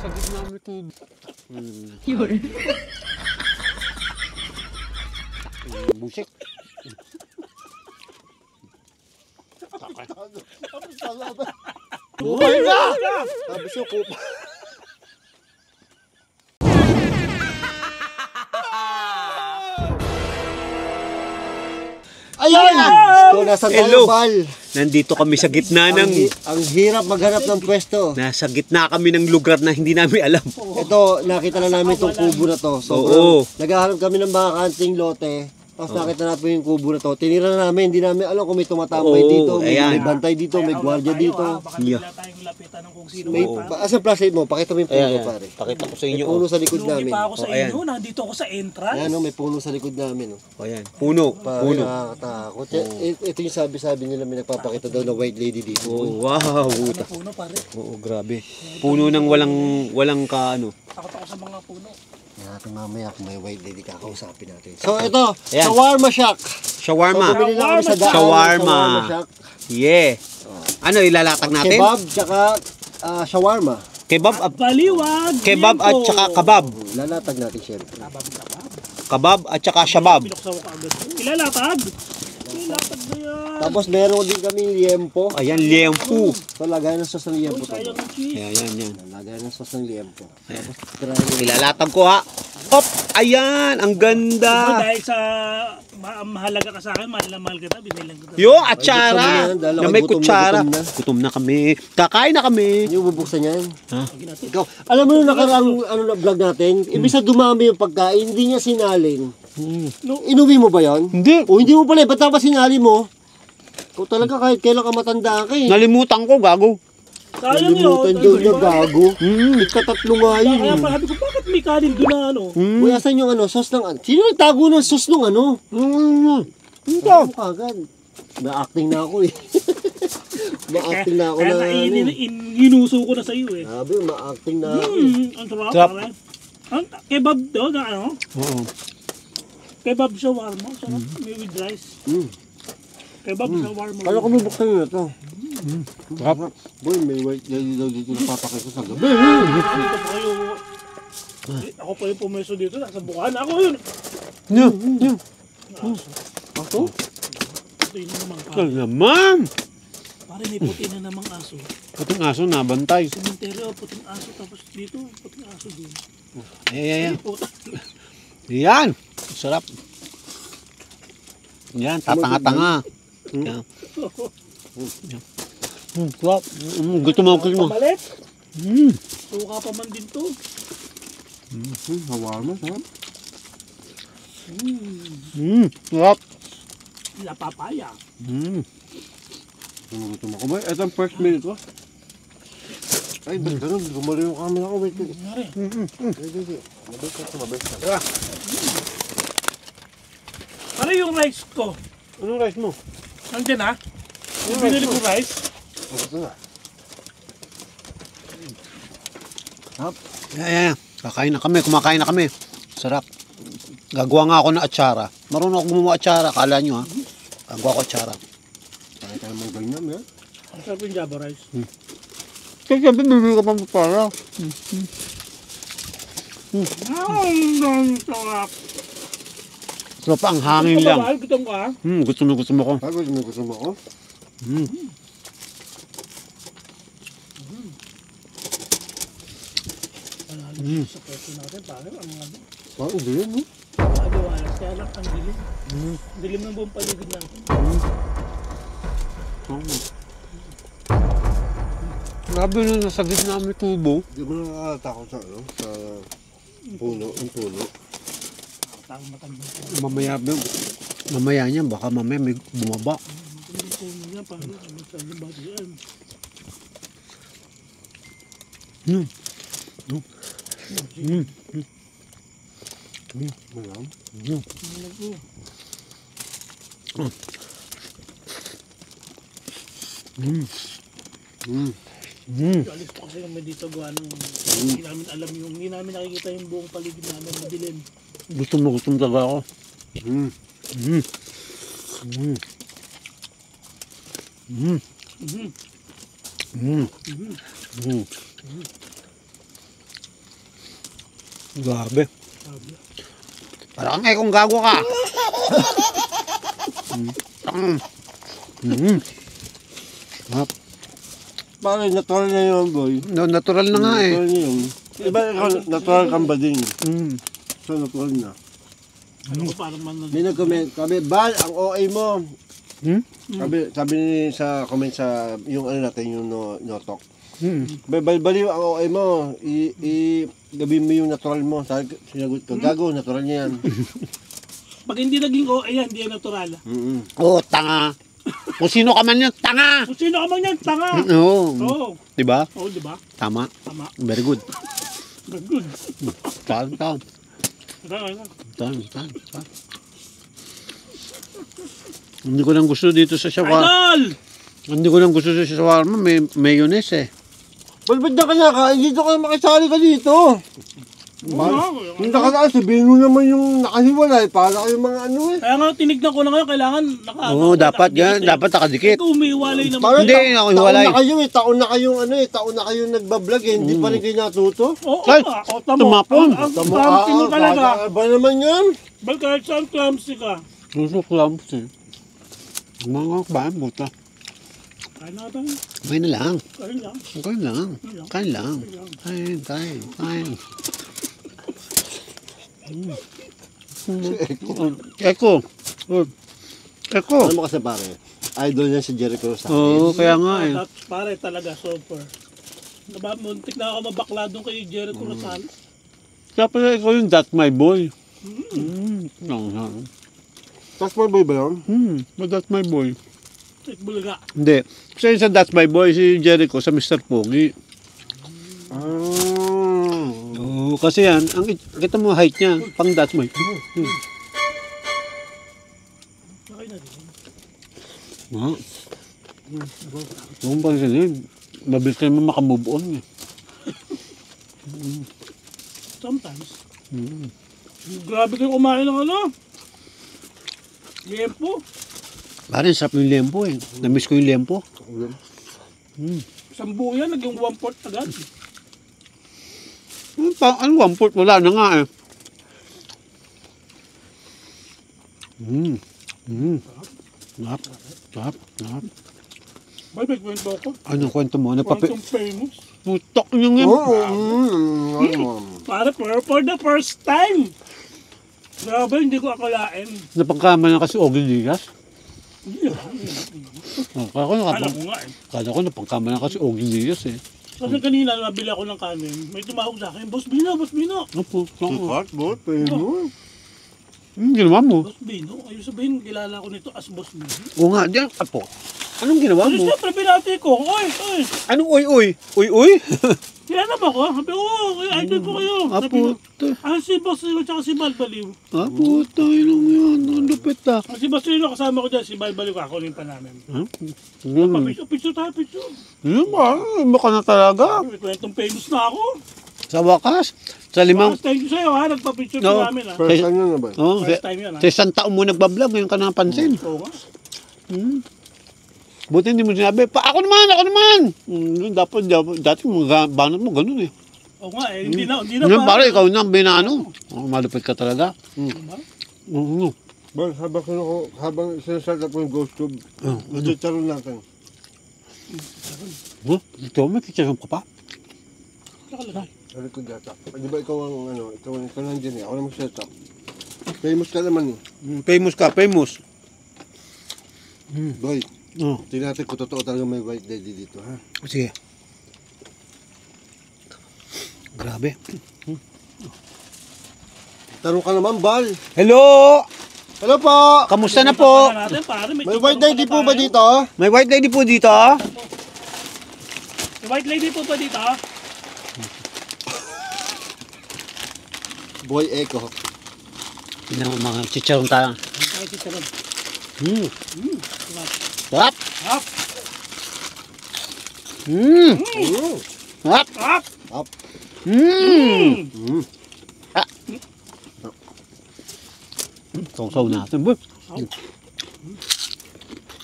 Nasa gitna mo ito. Yun. Busik. Buhay na! Sabi siya ko. Ayan! So, nasa Hello. tayo, Bal. Nandito kami sa gitna ng... Ang hirap maghanap ng pwesto. Nasa gitna kami ng lugar na hindi namin alam. Ito, nakita na namin itong kubo na to. So, Oo. naghahanap kami ng mga kanting lote. Tapos nakita natin yung kubo na to. Tinira na namin, hindi namin alam kung may tumatambay Oo, dito, may ayan. bantay dito, may gwardiya dito. Baka bigla tayong lapitan ng kung sino. May, asa flashlight mo? Pakita mo yung puno, Ayan, pare. pakita ko sa May inyo. puno sa likod Lugi namin. pa ako sa Oh, ayan. inyo, nandito ako sa entrance. Ayan, may puno sa likod namin. O yan, puno. Pare, Puno. nakakatakot. Ito yung sabi nila, may nagpapakita daw na white lady dito. Oh, wow. Ano puno pare? Oo, grabe. Puno ng walang ka ano. Takot ako sa mga puno. Kaya natin mamaya kung may white lady kakausapin natin. So ito, Ayan. shawarma shack. Shawarma. Bumili lang kami sa daan ng Shawarma. shack. Yeah. Ano ilalatag natin? Kebab, tsaka shawarma. Kebab at Baliwag! kebab at saka kabab. Lalatag natin syempre. Kabab at saka shabab. Pinuksaw ka agad. Ilalatag! Ilalatag na yan! Tapos meron din kami liempo. Ayan, liempo. So lagay ng sauce ng liempo. to. Sayang ang cheese. Ayan. Lagay ng sauce ng liempo. Tapos try Ilalatag ko ha. Op! Ayan, ang Diba, ganda. dahil sa mahalaga ka sa akin, mahal na mahal kita, binilang kita. Yo, atsara. Ay, buksan mo na yan, dahil Na ako may gutom na kutsara. gutom na. Gutom na kami. Kakain na kami. yung bubuksan yan. Ha? Ikaw, alam mo yung nakarang na vlog natin, ibig sa dumami yung pagkain, hindi niya sinalin. Inuwi mo ba yon? Hindi. O hindi mo pala, ba't dapat sinali mo? Ikaw talaga kahit kailan ka matanda ka eh. Nalimutan ko, gago. Sayang Nalimutan daw niya gago. Ikatatlo nga yun. Kaya pa sabi ko, bakit may kanin doon na ano? Uy, asan yung ano, sauce ng ano? Sino nagtago ng sauce ng ano? Ito. Ano kagad? Na-acting na ako eh. Ma-acting na ako Kaya na ano. ginuso ko na sa iyo eh. Sabi, ma-acting na ako. Ang sarap Sarap. pare. Ang kebab daw na ano? Oo. Kebab shawarma, sarap. May with rice. Kebab shawarma. Kala ko bubuksan nyo na to. Sarap. Boy, may white lady daw dito na papakita sa gabi. Dito po kayo. Ako pa yung pumeso dito, nasa bukaan. Ako yun. Yan. Ako? Ito yun naman pa. Ito naman. Pare may puti na namang aso. Puting aso nabantay. Cementerio, puting aso. Tapos dito, puting aso din. Ayan. Puta. Yan. Sarap. Yan, tatanga-tanga. Yan. Sarap. Gusto mo. Pamalit. Mm. Suka pa man din to. Hawarma, sarap. Sarap. La papaya. Gutom ako ba? Ito ang first minute ko. Ay, ba't ganun? Gumali yung camera ko. Wait, wait. Nangyari. Wait. Mabait ka. Pare yung rice ko. Anong rice mo? Nandiyan ha? Yung binili ko rice. Ito na. Sarap. Ayan. Kakain na kami. Kumakain na kami. Sarap. Gagawa nga ako ng atsara. Marunong ako gumawa atsara. Kala nyo ha. Gagawa ko atsara. Kaya tayo mang ganyan, eh. Ang sarap yung Java rice. Kasi sabi, bibili ka pa para. Ang sarap. So pa, ang hangin lang. Gutom ka ha? Gusto mo ko. Ay, gusto mo ako? Sa pwesto natin, pare. Ang mga Parang hindi yan, no? maliwanag. Kaya lang ang dilim. Dilim ng buong paligid natin. Grabe na nasa gitna may tubo. Hindi mo nakakatakot sa ano? Sa puno, ang puno. Tang matanda. Mamaya niya, baka mamaya may bumaba. Ang puno niya, pare. Ang sarap ba yan? Malam. Alis po kasi kami dito gawa ng hindi namin alam yung, hindi namin nakikita yung buong paligid namin madilim. Gutom talaga ako. Grabe. Parang kung gago ka. Sarap. Parang natural na yun, boy. No, natural na nga eh. Natural na yun. Iba, ikaw, natural kang ba din? Mm. So, natural na. Ano ko parang man May nag-comment, sabi, Bal, ang OA mo. Hmm? Sabi ni sa comment sa, yung ano natin, yung no-talk. Hmm. Baliw ang OA mo, gabi mo yung natural mo. Sinagot ko, gago, natural niya yan. Pag hindi naging ayan, hindi yan natural. Oh, tanga. Kung sino ka man yan, tanga. Kung sino ka man yan, tanga. Oo. Oo. Diba? Oo, di ba? Tama. Tama. Very good. Good. Tahan. Hindi ko lang gusto dito sa shawarma. Idol! Hindi ko lang gusto sa shawarma. May mayonnaise eh. Balbad na ka na ka, dito ka makisali ka dito. Yung nakataan, sabihin mo naman yung nakahiwalay para kayong mga ano eh. Kaya nga tinignan ko na ngayon, kailangan Oo, dapat yan. Dapat nakadikit. Ito umiiwalay naman. Parang Hindi, ako hiwalay. Taon na kayo eh, taon na kayong nagbablog eh, hindi pa rin kayo natuto. Oo, Ay, tamo. tumapon. Ang clumsy mo talaga. Ba naman yan? Bal kahit saan clumsy ka. Gusto ko lang po mga kabayan, buta. Kain natin. Kain na lang. Kain lang. Kain lang. Kain lang. Kain. Eko. Ano mo kasi pare? Idol niya si Jericho sa Oo, kaya nga eh. That's pare talaga, super. Muntik na ako mabakla doon kay Jericho Rosales. Kaya pala ikaw yung That's My Boy. Tapos mo boy ba yun? That's My Boy. Bulaga. Hindi. Kasi sa That's My Boy, si Jericho sa Mr. Pogi. Oo, kasi yan, kita mo height niya, pang That's My Boy. Kain na din. Huwag pa rin, mabilis ka naman makamove on eh. Sometimes. Grabe kayo kumain ng ano. Liempo. Parang sarap yung lempo eh. Namiss ko yung lempo. Isang buo yan, naging 1/4 agad. Ano, 1/4? Wala na nga eh. Sarap. Bay, may kwento ako. Anong kwento mo? Quantum famous. Putok nyo nga. Para for the first time. Grabe, hindi ko akalain. Napagkama na kasi Ogie Diaz. Kala ko nga eh. Kala ko napagkama na kasi Ogie Diaz eh. Kasi kanina, nabili ako ng kanin. May tumawag sa akin, Boss Bino. Opo. Bot, pwede mo. Ginawa mo? Boss Bino, ayun sabihin, kilala ko nito as Boss Bino. Oo nga, diyan apo. Anong ginawa Kasi mo? siyempre, binati ko. Oy. Anong uy? Uy? Kilala ba ko? Sabi, idol ko kayo. Apo. Si Boss Bino, tsaka si Balbaliw. Apo, tayo lang yan. Ang lupit ah. Si Boss Bino, kasama ko dyan, si Balbaliw, kakunin pa namin. Picture tayo. Yun ba? Baka na talaga. May kwentong famous na ako. Sa wakas, sa limang... Boss, thank you sa'yo ha, nagpa-picture No. pa namin ha. First time na ba? Oh, First time yan ha. sa isang taon mo nagbablog, ngayon ka napansin. Oo nga. Buti hindi mo sinabi, ako naman! Dapat, dati mga banat mo, ganun eh. Oo nga eh, hindi na Ngayon pare, ikaw na ang binano. Malupit ka talaga. Oo. Bon, habang sinasarap ko yung ghost tube, charon natin. Ito, may kikiram ka pa? Nakalagay. Sabi ko data. Di ba ikaw ang ikaw lang dyan eh. Ako na mag-setup. Famous ka naman eh. Famous ka, famous. Boy, Oh, tingnan natin kung totoo talaga may white lady dito ha. sige. Grabe. Tanong ka naman, Bal. Hello! Hello po! Kamusta na po? Natin, pare, May white lady po ba dito? May white lady po dito? May white lady po ba dito? Boy Echo. Tingnan mo mga chicharong tayo. Ay, si Sarap. Sarap! Up! Sarap! Up! Up. Sausaw natin, boy.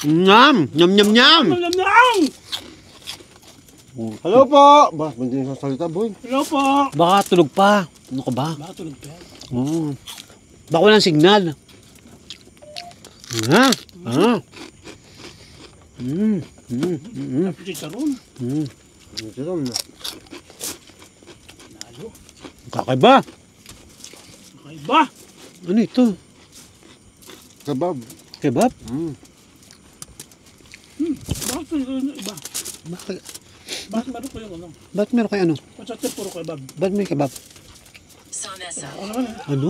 Nyam! Nyam! Malamang! Hello po! Ba, hindi na salita, boy. Hello po! Baka tulog pa. Ano ka ba? Baka tulog pa yan. Oo. Baka walang signal. Ha? Ha? Tapos chicharon. Ito lang na. Nalo. Kakaiba. Kakaiba. Ano ito? Kebab. Kebab? Bakit yung iba? Bakit? Bakit meron ko yung ano? Ba't meron kayo ano? Ba't sa atin puro kebab? Ba't may kebab? Ano naman eh? Ano?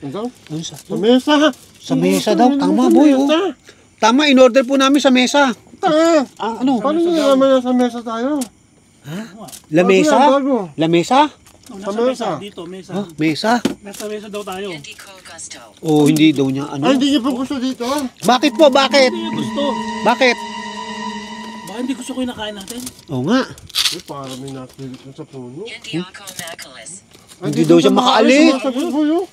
Ikaw? Ano sa? Sa mesa. Sa mesa daw. Tama, boy. Oh. Tama, in-order po namin sa mesa. Ano? Paano nyo naman nasa mesa tayo? La mesa? Bago. La mesa? Oh, Sa nasa mesa. mesa. Dito, mesa. Ha? Mesa? Nasa mesa daw tayo. Oh, hindi daw niya. Ay, Ano? hindi niyo pa gusto dito. Bakit po? Bakit? Hindi yung gusto. Bakit? Baka hindi gusto ko yung nakain natin. Oo nga. Ay, parang may napilit na sa puno. Hindi daw siya makaalis. Sumasagot po yun.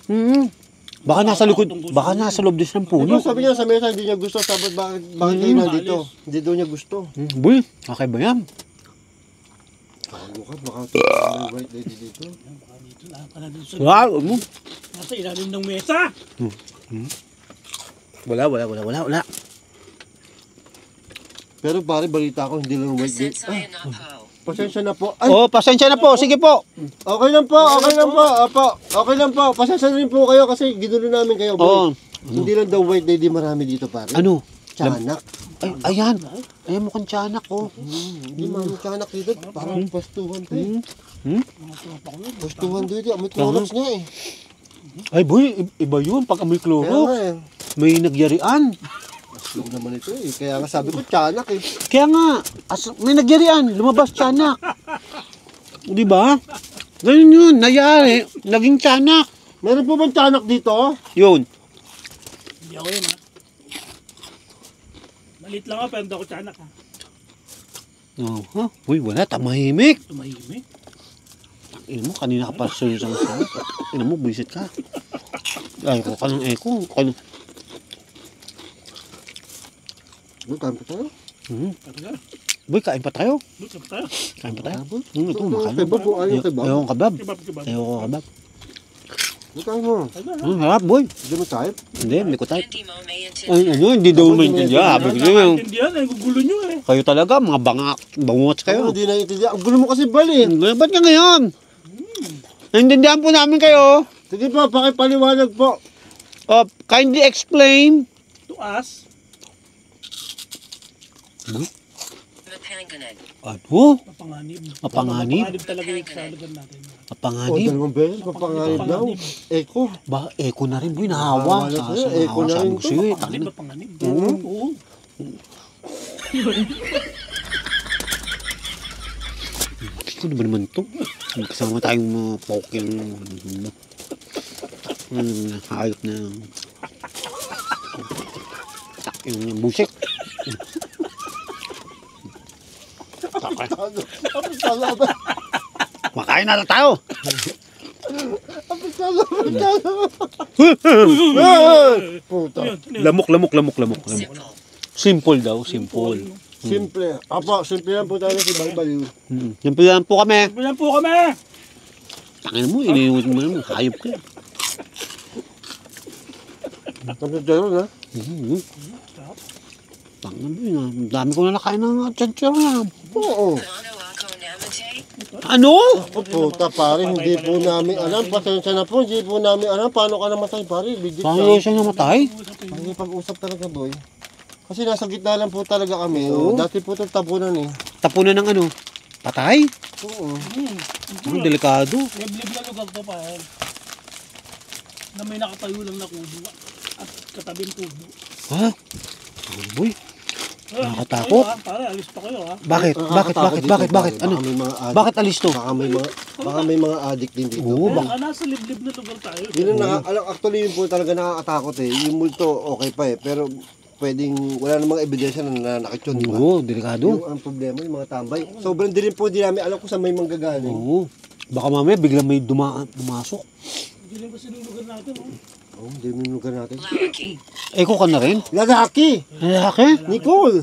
Baka nasa likod, baka nasa loob din ng Diba puno. sabi niya sa mesa hindi niya gusto. Sabi bakit kayo na dito? Hindi daw niya gusto. Boy, okay ba yan? Ano ka? Baka may white lady dito. Baka dito na pala dito sa Wow, ano? nasa ilalim ng mesa. Wala. Pero pare, balita ko, hindi lang white lady. Pasensya na po. Ay, Oh, pasensya na po. Sige po. okay lang po. Opo, okay lang po. Pasensya na rin po kayo kasi ginulo namin kayo. Oo. Boy. Hindi lang daw white lady marami dito pare. Ano? Tiyanak. Ay, ayan. Ayan mukhang tiyanak ko. Hindi marami tiyanak dito. Parang pastuhan to eh. Mga tropa ko yun. Pastuhan dito. May Clorox nga eh. Ay, boy, iba yun. Pag amoy Kaya nga kloro, eh. may nagyarian. Aslog naman ito eh. Kaya nga sabi ko tiyanak eh. Kaya nga, may nagyarian. Lumabas tiyanak. Di ba? Ganun yun. Nayari. Naging tiyanak. Meron po bang tiyanak dito? Yun. Hindi ako yun ha. Malit lang ako pero hindi ako tiyanak ha. Oh, ha? Uy, wala. Tamahimik. Tumahimik. Ina mo, kanina ka pa sa isang sabi. Ina mo, buisit ka. Ay, ko ka ng echo. Ano, tayo pa tayo? Talaga. Boy, kain pa tayo. Doon sa tayo. Kain pa tayo. Kebab? Ito, makain. Kebab po, ayaw kebab. Ayaw kong kabab. Kebab. Ayaw ko kabab. Ano tayo mo? Harap, boy. Hindi mo tayo? Hindi, hindi ko type. Ay, ano, hindi daw maintindihan. Sabi ko sa'yo, Naintindihan eh. Gugulo nyo eh. kayo talaga, mga bangots Kayo, kayo. hindi naiintindihan. Ang gulo mo kasi bali. Ba't ka ngayon? Naintindihan po namin kayo. Sige po, pakipaliwanag po. Kindly explain. To us. Ano? Mapanganib. Mapanganib? Mapanganib talaga yung sa lugar natin. O, Mapanganib? dalawang beses, papanganib daw. Eko. Ba, echo na rin, boy. Nahawa. Nahawa na sa'yo, echo na rin Sabi ko sa'yo, eh. Mapanganib, Tangina. mapanganib. Oo. Ano ba naman ito? Kasama tayong mga poking hayop na yung busik. Makain na lang tayo. Puta. Lamok. Simple daw, simple. Simple. Apo, simple lang po tayo si Balbal. Simple lang po kami. Bilang po kami. Tangin mo, iniiwit mo naman. Hayop ka. Tapos tayo na. Tangin mo yun. Ang dami ko na nakain ng chanchar na. Oo. Ano? Ako puta pare, hindi po namin alam. Pasensya na po, hindi po namin alam. Paano ka namatay pare? Legit Paano ka. siya namatay? Hindi pag-usap talaga boy. Kasi nasa gitna lang po talaga kami. Oh. Dati po itong tabunan eh. Tapunan ng ano? Patay? Oo. Ang delikado. Liblib na lugar to pa eh. Na may nakatayo lang na kubo. At katabing kubo. Ha? Ano boy? Nakakatakot. Kayo, ha? Pare, alis pa kayo ha. Bakit? Bakit? Ano? Baka may mga addict. Bakit alis to? Baka may mga addict din dito. Oo, Baka nasa liblib na lugar tayo. Yun ang actually yun po talaga nakakatakot eh. Yung multo okay pa eh. Pero pwedeng wala namang ebidensya na nanakit yun, di ba? Oo, delikado. Yung ang problema, yung mga tambay. Sobrang din po, di namin alam kung saan may manggagaling. Oo. Baka mamaya biglang may pumasok. Hindi lang kasi ng lugar natin. Oh. Oo, hindi mo yung lugar natin. Eko ka na rin? Lalaki! Lalaki? Nicole!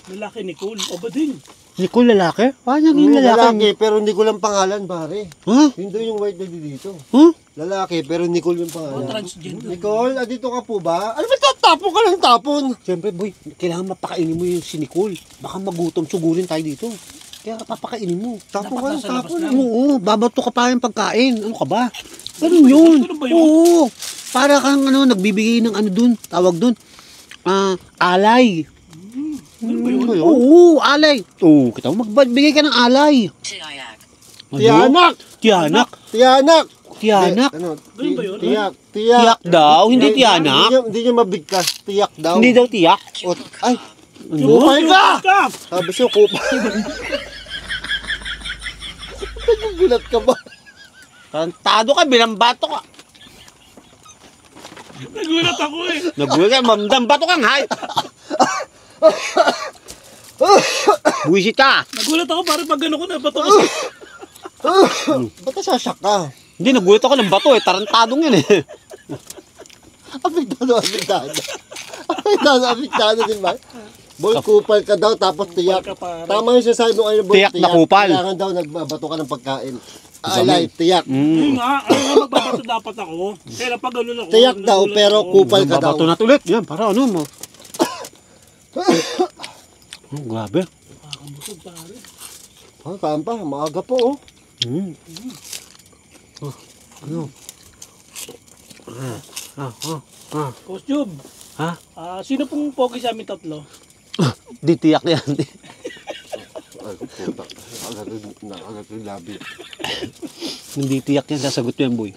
Lalaki Nicole. O ba din? Nicole lalaki? Paano naging lalaki? Lalaki, pero hindi ko lang pangalan, pare. Ha? Hindi yung white lady dito. Huh? Lalaki, pero Nicole yung Oh, pangalan. transgender. Nicole, dito ka po ba? Ano ba tatapon ka lang tapon? Siyempre, boy, kailangan mapakainin mo yung si Nicole. Baka magutom, sugurin tayo dito. Kaya papakainin mo. Tapon ka lang nasa labas tapon. na. Oo, babato ka pa yung pagkain. Ano ka ba? Ganun yun. Ganun ba yun? Oo. Para kang nagbibigay ng ano dun, tawag dun. Alay. Ano ba yun? Oo, alay. Oo, kita mo, magbigay ka ng alay. Tiyak. Ano? Tiyanak! Tiyanak. Tiyanak! Tiyanak. Ano? Ganun ba yun? Tiyak. Tiyak daw, hindi tiyanak. Hindi niya mabigkas. Tiyak daw. Hindi daw tiyak. Ay, Ano? kupal ka! Ka! Sabi siya, kupal. Nagugulat ka ba? Tarantado ka, binambato ka. Nagulat ako eh. Nagulat ka, mamdambato kang hay. Buwisit ka. Nagulat ako para pag gano'n ko na bato ko. Ba't nasasyak ka? Hindi, nagulat ako ng bato eh. Tarantadong yun eh. Apiktado. Apiktado din ba? Boy, kupal ka daw, tapos tiyak. ka, pare. Tama yung sinasabi mo kayo, boy, Tiyak na kupal. Kailangan daw nagbabato ka ng pagkain. Alay, tiyak. Yun nga, ano nga magbabato dapat ako. Kaya pag gano'n ako. Tiyak daw, nagulat pero ako. kupal ka daw. Babato na ulit. Yan, para ano mo. Grabe. Nakakambusog pare. Ah, kaan pa, maaga po, oh. Ano? Costume. Ha? Sino pong pogi sa amin tatlo? Di tiyak yan. Ay, puta. Nakagat yung labi. Hindi tiyak yan. Sasagot mo yan, boy.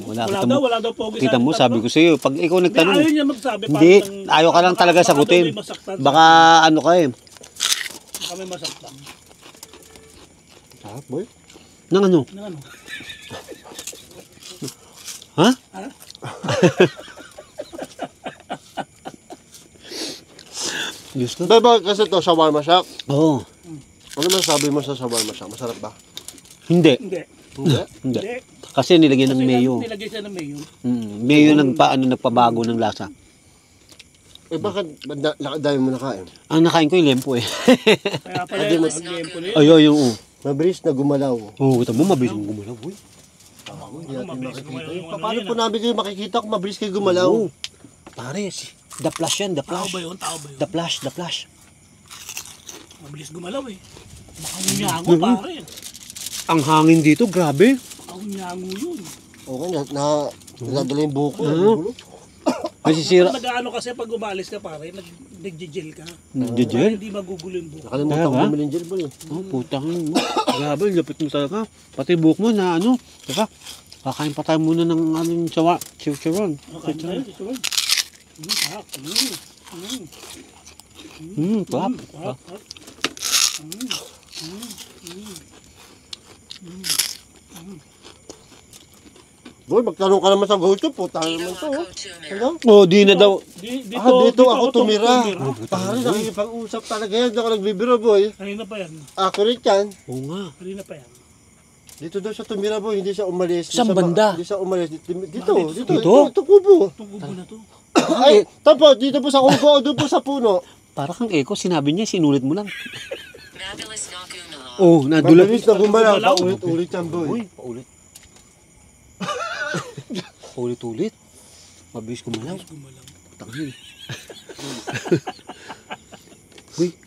Wala Kita daw, mo. wala daw pogi Kita sa amin mo, tatlo. sabi ko sa'yo. Pag ikaw Hindi, nagtanong, ayaw niya magsabi. hindi, parang- ayaw ka lang talaga baka daw sagutin. may masaktan sa Baka ano ka eh. amin. Baka may masaktan. Ah, boy. Nang ano? Ano ano? Ha? Ha? Diyos ko. Ba, kasi to, shawarma shack. Oo. Ano masabi mo sa shawarma shack? Masarap ba? Hindi. Hindi. Hindi. Hindi. Hindi. Kasi nilagyan ng Kasi mayo. nilagay siya ng mayo. Mayo nagpabago ng lasa. Eh, bakit dami mo nakain? Ang nakain ko yung lempo eh. Kaya pala yung tempo na yun. Ayaw yung Mabilis na gumalaw. Oo, kita mo, mabilis yung gumalaw, boy. Hindi natin mabilis makikita. gumalaw yung ano Paano yun, po namin kayo makikita kung mabilis kayo gumalaw? Oo. Pare, the flash yan, the Tao flash. ba yun? Tao ba yun? The flash, the flash. Mabilis gumalaw eh. Makunyango pare. Ang hangin dito, grabe. Makunyango yun. Okay, nadala yung buko. Masisira. Pag nag-ano kasi pag umalis ka pare, nag-gel ka. Nagdijel? Hindi magugulo yung buko. Nakalimutan ko Kaya ba? bumili ng gel boy. Oh, putang mo. Grabe, lapit mo talaga. Pati buhok mo na ano. Teka, kakain pa tayo muna ng aming chicharon. Okay, tayo, susunod. Pak. Clap. Pak. Boy, magtanong ka naman sa GoTo, puta naman to. oh. Ano? Oh, di na daw. Dito ako tumira. Pare, nakikipag-usap talaga yan. Hindi ako nagbibiro, boy. Kanina pa yan. Accurate yan. Oo nga. Kanina pa yan. Dito daw siya tumira, boy. Hindi siya umalis. Saan banda? Hindi siya umalis. Dito. Dito? Ito kubo. Itong gubo na to. Ay, tapos, dito po sa kubo, doon po sa puno. Para kang Eko, sinabi niya, sinulit mo lang. Mabilis na gumalaw. Oh, nadulat. Mabilis na gumalaw. Gumalaw. Paulit-ulit yan, boy. Uy, paulit. Paulit-ulit. Mabilis gumalaw. Gumalaw. Tangin.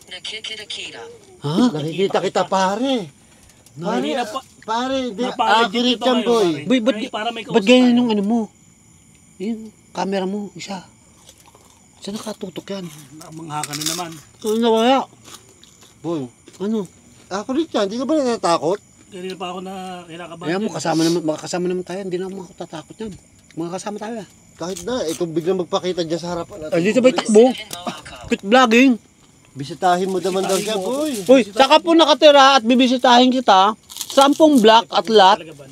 Nakikita. Ha? Nakikita kita, pare. Kanina pa. Pare, hindi. Napalegit Accurate ito yan, ngayon, boy. pare. Boy, Para may ba't kausap ganyan tayo. yung ano mo? Yung camera mo, isa. Saan nakatutok yan? Mangha ka na naman. Ano nawala? Boy, Ano? accurate yan. Hindi ka ba natatakot? Kanina pa ako na kinakabahan. Kaya mo, makakasama naman tayo. Hindi na ako tatakot yan. Makakasama tayo. Kahit na, kung biglang magpakita dyan sa harapan natin. Ay, dito ba takbo? Quit vlogging. Bisitahin mo naman daw siya, boy. Uy, saka po nakatira at bibisitahin kita sa 10 block at lot. Talaga ba?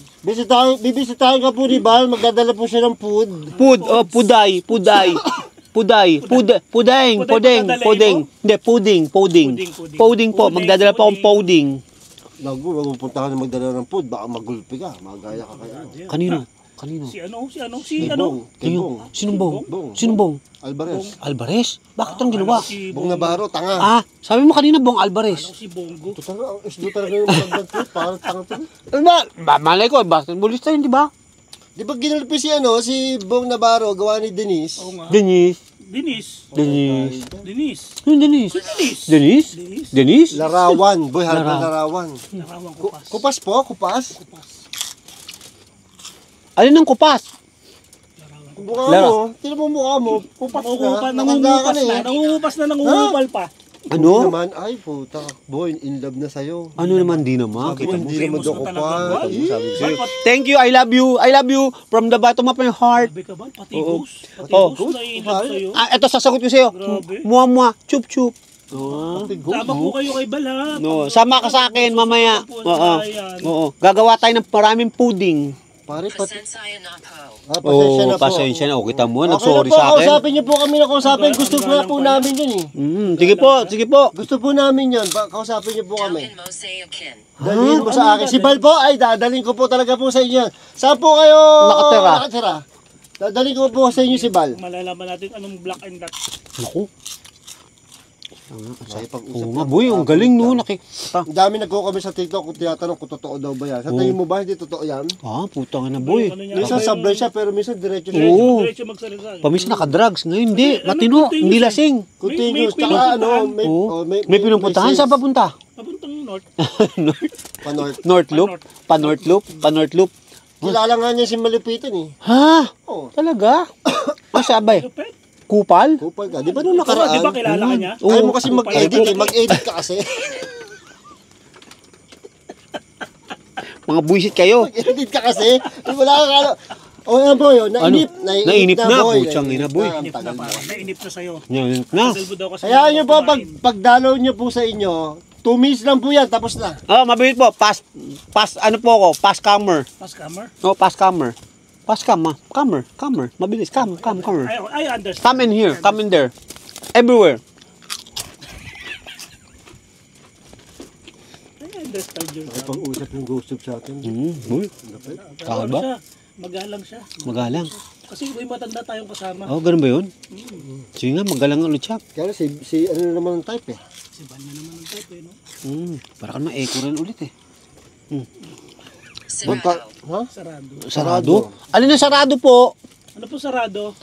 Bibisitahin ka po ni Bal, magdadala po siya ng food. Puday. Hindi, pudding. Pudding po, magdadala pa akong pudding. Nago, magpupunta ka na magdala ng food, baka magulpi ka, magaya ka kaya. Kanino? Kanino? Si ano? Bong. Sinong Bong? Bong. Sinong Bong? Alvarez. Alvarez? Bakit ang ginawa? Si Bong Navarro, tanga. Sabi mo kanina Bong Alvarez. Si Bongo. Ito talaga, ang isdo talaga yung magandang trip. Parang tanga to. Malay ko, basketballista yun, di ba? Di ba ginulpi si Bong Navarro, gawa ni Denise? Oo nga. Denise. Denis. Yung Denise. Denise? Larawan. Boy, harap na larawan. Nakawang kupas. Kupas po, kupas. Alin ang kupas? Mukha Lara. mo, tinan mo mukha mo, kupas na. Nangungupas na, nangungupal pa. Ano? Ano? Naman, ay puta, boy, in love na sa'yo. Ano naman, di naman. Sabi Kita mo, mo. hindi naman daw Famous na kupas. talaga, boy. Sabi ko sa'yo. Thank you, I love you. I love you from the bottom of my heart. Grabe ka ba? Patigos. Oo. Patigos na inilap sa'yo. Ito, sasagot ko sa'yo. Grabe. Mua, chup, chup. Sama po kayo kay Bala. No, sama ka sa akin mamaya. Oo. Gagawa tayo ng maraming pudding. Pare, Pasensya na po. pasensya na po. Pasensya na. O, kita mo, Okay nag-sorry na po, sa akin. kausapin niyo po kami na kausapin. Gusto po na po namin yun eh. Sige po, sige po. Gusto po namin yun. Kausapin niyo po kami. Duncan Moseakin. Dalhin mo sa akin. Si Bal po, ay dadalhin ko po talaga po sa inyo. Saan po kayo Nakatira? Dadalhin ko po sa inyo si Bal. Malalaman natin anong black and black. Naku. Ay, pag-usap Oo nga, boy. Ang galing, no. Ang dami nagko-comment sa TikTok kung tinatanong kung totoo daw ba yan. Sa tingin mo ba hindi totoo yan? Putang na, boy. Minsan sablay siya pero minsan diretso siya. Oo. Diretso magsalita. Pamis nakadrugs. Ngayon, hindi. Matino. Hindi lasing. Continuous. May Tsaka ano, Oo. May pinupuntahan. Saan papunta? Papuntang north. North. Panorth. North Loop? Pa-North Loop? Pa-North Loop? Kilala nga niya si Malupitan eh. Ha? Oo. Talaga? Masabay? Lupet. Kupal? Kupal ka. Di ba nung Di ba nakaraan? kilala ka niya? Kaya mo kasi Oo. mag-edit eh. Mag-edit ka kasi. Mga buisit kayo. Mag-edit ka kasi. Wala ka ano. O yan po yun. Nainip. Nainip na, boy. putsang ina, boy. Ang Inip na tagal mo. parang. Nainip na sa'yo. Yan na. Silbo daw kasi. Kaya nyo po, pagdalaw nyo po sa inyo, 2 minutes lang po yan, tapos na. Mabilis po. Pass, ano po ako? Pass camera. Pas camera. No, pass camera. Pass camera. Mabilis. Camera. I understand. Come in here. Come in there. Everywhere. I understand yun. Ay, pag-usap yung ghost sa atin. Boy. Ano Kakaba? siya? Magalang siya. Magalang. Kasi may matanda tayong kasama. Oh, ganun ba yun? Sige nga, magalang ulit siya. Kaya si ano na naman ang type eh. Si Banya naman ang type eh, no? Para ka ma-echo rin ulit eh. Sarado. Ha? Sarado. Sarado? Alin na sarado po? Ano po sarado?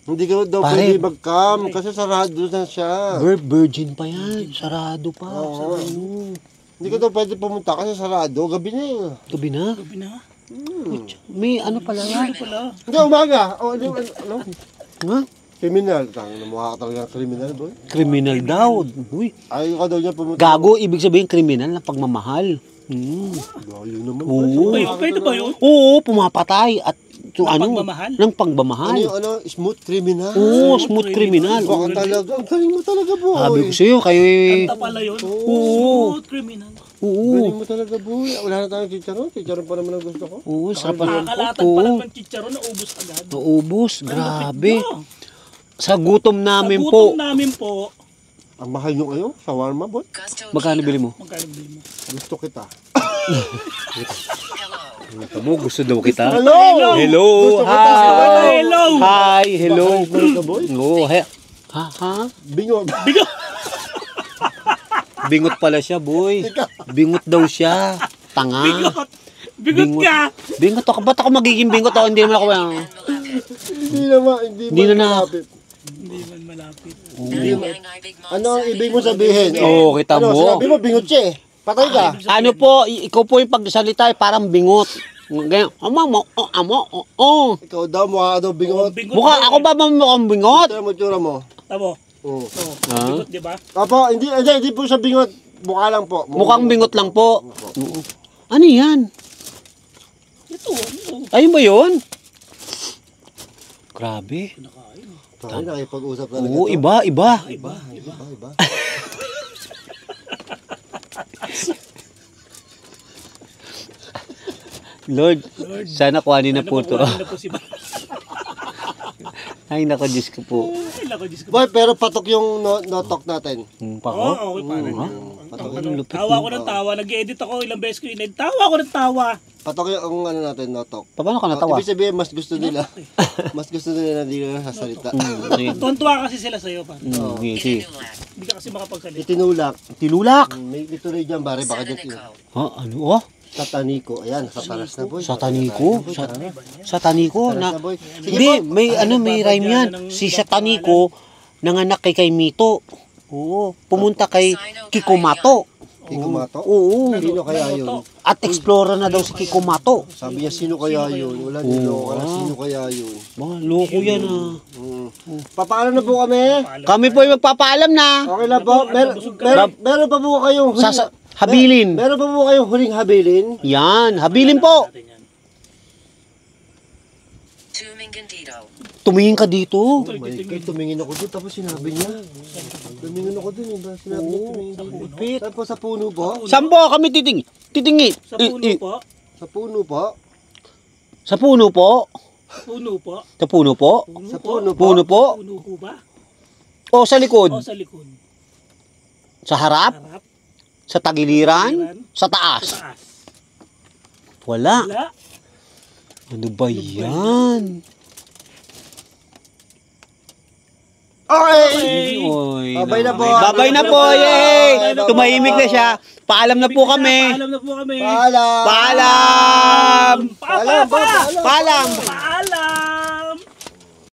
Hindi ka daw Pare. pwede mag-cam kasi sarado na siya. Virgin pa yan. Sarado pa. Oo. Hindi ka daw pwede pumunta kasi sarado. Gabi na eh. Gabi na. Gabi na. May ano pala nga. Ano pala? Hindi, umaga. O, ano? Ha? Criminal. Tangin na mukha ka talaga criminal, boy. Kriminal daw. Uy. Ayaw ka daw niya pumunta. Gago, ibig sabihin kriminal na pagmamahal. Gayo naman. Oo. Pwede ba yun? Oo, pumapatay at Ng pagmamahal? ng pagmamahal. Ano yung ano? Smooth criminal. Oo, smooth criminal. Baka talaga. Ang galing mo talaga, boy. Sabi ko sa'yo, kayo Kanta pala yun? Oo. Smooth criminal. Galing Oo. mo talaga, boy. Wala na tayong chicharon. Chicharon pa naman ang gusto ko. Oo, sarap pa. Nakalatag pa lang ng chicharon na ubos agad. Naubos, grabe. No. Sa gutom Sa namin gutom po. namin po, Ang mahal nyo kayo. Shawarma, boy. Gusto Magkano Kino. bili mo? magkano bili mo? Gusto kita. Hello. Ito mo, gusto daw kita. Hello! Hello, Gusto kita, hi. Hello! Hi, hello. Bakit ka, boy? Oo, ha? Bingo. Bigo! Bingot pala siya, boy. Bingot daw siya. Tanga. Bigot! Bigot ka! Bingot ako. Ba't ako magiging bingot ako? Hindi naman ako. Hindi naman. Hindi na na. malapit. Hindi man malapit. Ano ang ibig mo sabihin? Oo, kita Ano, mo. sinabi mo, bingot siya eh. Patay ka. Ano po, ikaw po yung pagsalita parang bingot. Ganyan. Amo. Ikaw daw, mukha ka daw bingot. Bigot Mukha, ako ba mukhang bingot? Ito mo, tsura mo. Tabo. Oo. Bigot, di ba? Apo, hindi po siya bingot. Mukha lang po. Mukhang bingot lang po. Oo. Ano yan? Ito, ano? Ayun ba yun? Grabe. Tayo, nakipag-usap talaga Oo, to. iba. Iba. Lord, sana kuhanin na po to. Ano po si Bal? Ay, nako, Diyos ko po. Ay, lako, Diyos ko. Boy, pero patok yung no-talk natin. Pako? Oo, okay pa rin. Ang lupit Tawa mo. ko ng tawa. Nag-edit ako, ilang beses ko in-edit. Tawa ko ng tawa. Patok yung ano natin, notok. Paano ka natawa? Ibig sabihin, mas gusto nila. Mas gusto nila na hindi nila sasalita. Tuwan-tuwa kasi sila sa'yo, pare. Sige. Itinulak. Hindi ka kasi makapagsalita. Itinulak. Tilulak. May ituloy dyan, pare. Baka dyan. Sananiko. Ha? Ano? Oh? Sataniko. Ayan, nakaparas na, boy. Sataniko? Sataniko? Paras Na, na, boy. Sige, hindi, po. may may rhyme yan. Si Sataniko, nanganak kay Mito. Oo. Pumunta kay Kikumato. Kikumato? Oo. Sino kaya yun? At explorer na daw si Kikumato. Sabi niya, sino kaya yun? Wala nilo ka na, sino kaya yun? Mga loko yan ah. Papaano na po kami? Kami po ay magpapaalam na. Okay na po. Meron pa po kayong Habilin. Meron pa po kayong huling habilin? Yan, habilin po. Tumingandito. Tumingin ka dito. Oh my God, tumingin ako doon. Tapos sinabi niya. Tumingin ako doon. Sinabi niya tumingin doon. Tapos sa puno po? Saan po kami titingin? Titingin. Sa puno po. Sa puno po? Sa puno po. Puno po. Sa puno po. Sa puno po? Puno po. Puno po ba? O sa likod. O sa likod. Sa harap. Harap. Sa tagiliran. Sa taas. Sa taas. Wala. Wala. Ano ba yan? Okay! Oy, Babay na po. Babay na po. Yay! Tumahimik na siya. Paalam na po kami. Paalam na po kami. Paalam! Paalam! Paalam! Paalam!